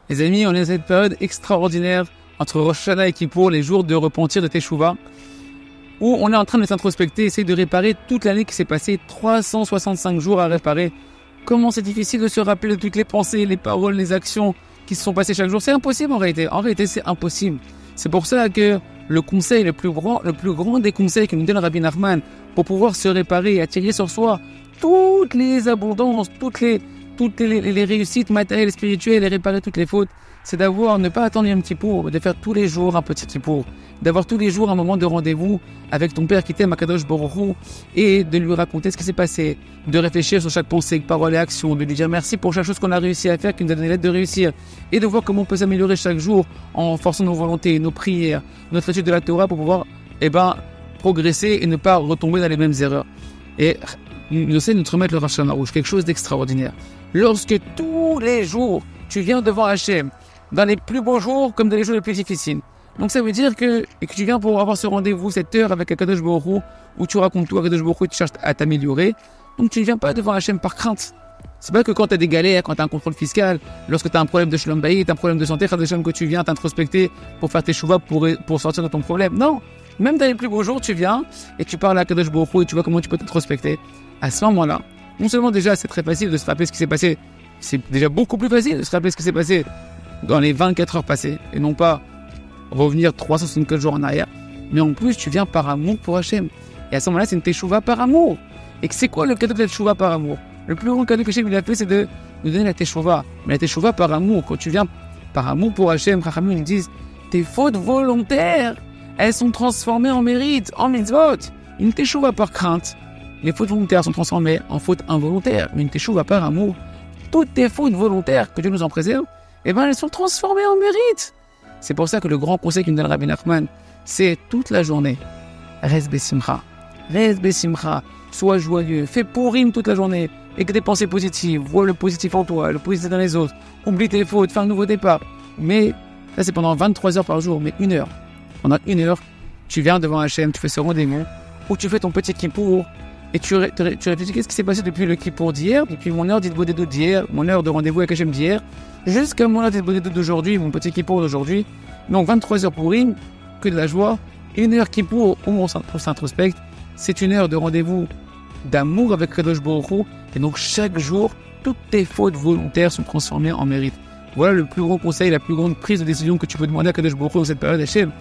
Les amis, on est dans cette période extraordinaire entre Rosh Hashanah et Kippour, les jours de repentir de Teshuvah, où on est en train de s'introspecter, essayer de réparer toute l'année qui s'est passée, 365 jours à réparer. Comment c'est difficile de se rappeler de toutes les pensées, les paroles, les actions qui se sont passées chaque jour. C'est impossible en réalité. En réalité, c'est impossible. C'est pour ça que le conseil le plus grand des conseils que nous donne Rabbi Nachman pour pouvoir se réparer et attirer sur soi toutes les abondances, toutes les réussites matérielles et spirituelles et réparer toutes les fautes, c'est ne pas attendre un petit Kippour, de faire tous les jours un petit Kippour, d'avoir tous les jours un moment de rendez-vous avec ton Père qui t'aime, Akadosh Baruch Hu, et de lui raconter ce qui s'est passé, de réfléchir sur chaque pensée, parole et action, de lui dire merci pour chaque chose qu'on a réussi à faire, qui nous a donné l'aide de réussir, et de voir comment on peut s'améliorer chaque jour en forçant nos volontés, nos prières, notre étude de la Torah pour pouvoir progresser et ne pas retomber dans les mêmes erreurs. Et nous essayons de te remettre le Rosh Hashanah rouge, quelque chose d'extraordinaire. Lorsque tous les jours, tu viens devant Hachem, dans les plus beaux jours comme dans les jours les plus difficiles. Donc ça veut dire que tu viens pour avoir ce rendez-vous, cette heure avec Akadosh Baruch Hu, où tu racontes tout à Akadosh Baruch Hu et tu cherches à t'améliorer. Donc tu ne viens pas devant Hachem par crainte. C'est pas que quand tu as des galères, quand tu as un contrôle fiscal, lorsque tu as un problème de shalom bayit, un problème de santé, que tu viens t'introspecter pour faire tes teshuvah pour sortir de ton problème. Non, même dans les plus beaux jours, tu viens et tu parles à Akadosh Baruch Hu et tu vois comment tu peux t'introspecter. À ce moment-là, non seulement déjà c'est très facile de se rappeler ce qui s'est passé, c'est déjà beaucoup plus facile de se rappeler ce qui s'est passé dans les 24 heures passées et non pas revenir 364 jours en arrière, mais en plus tu viens par amour pour Hachem. Et à ce moment-là, c'est une teshuvah par amour. Et c'est quoi le cadeau de la teshuvah par amour? Le plus grand cadeau que Hachem a fait, c'est de nous donner la teshuvah. Mais la teshuvah par amour, quand tu viens par amour pour Hachem, Chachamim ils disent tes fautes volontaires, elles sont transformées en mérite, en mitzvot. Une teshuvah par crainte, les fautes volontaires sont transformées en fautes involontaires. Mais une teshuvah par amour, toutes tes fautes volontaires, que Dieu nous en préserve, elles sont transformées en mérite. C'est pour ça que le grand conseil qu'il nous donne Rabbi Nachman, c'est toute la journée. Reste besimcha. Reste besimcha. Sois joyeux. Fais Purim toute la journée. Et que des pensées positives. Vois le positif en toi, le positif dans les autres. Oublie tes fautes, fais un nouveau départ. Mais ça, c'est pendant 23 heures par jour, mais 1 heure. Pendant 1 heure, tu viens devant Hachem, tu fais ce rendez-vous, où tu fais ton petit Kippour, et tu réfléchis qu'est-ce qui s'est passé depuis le Kippour d'hier, depuis mon heure d'Hitbodedut d'hier, mon heure de rendez-vous avec Hachem d'hier, jusqu'à mon heure d'Hitbodedut d'aujourd'hui, mon petit Kippour d'aujourd'hui. Donc 23 heures Purim, que de la joie, 1 heure Kippour où on s'introspecte. C'est 1 heure de rendez-vous d'amour avec Kadosh Baruch Hu, et donc chaque jour, toutes tes fautes volontaires sont transformées en mérite. Voilà le plus gros conseil, la plus grande prise de décision que tu peux demander à Kadosh Baruch Hu dans cette période Hachem.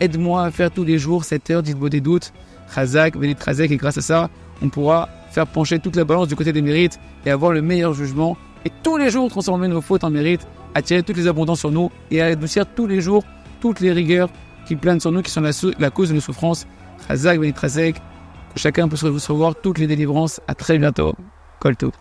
Aide-moi à faire tous les jours cette heure d'Hitbodedut, Chazak, Venit Chazak, et grâce à ça, on pourra faire pencher toute la balance du côté des mérites et avoir le meilleur jugement. Et tous les jours, transformer nos fautes en mérite, attirer toutes les abondances sur nous et adoucir tous les jours toutes les rigueurs qui planent sur nous, qui sont la cause de nos souffrances. Chazak, Venit Chazak, que chacun peut se recevoir toutes les délivrances. À très bientôt. Kol Tov.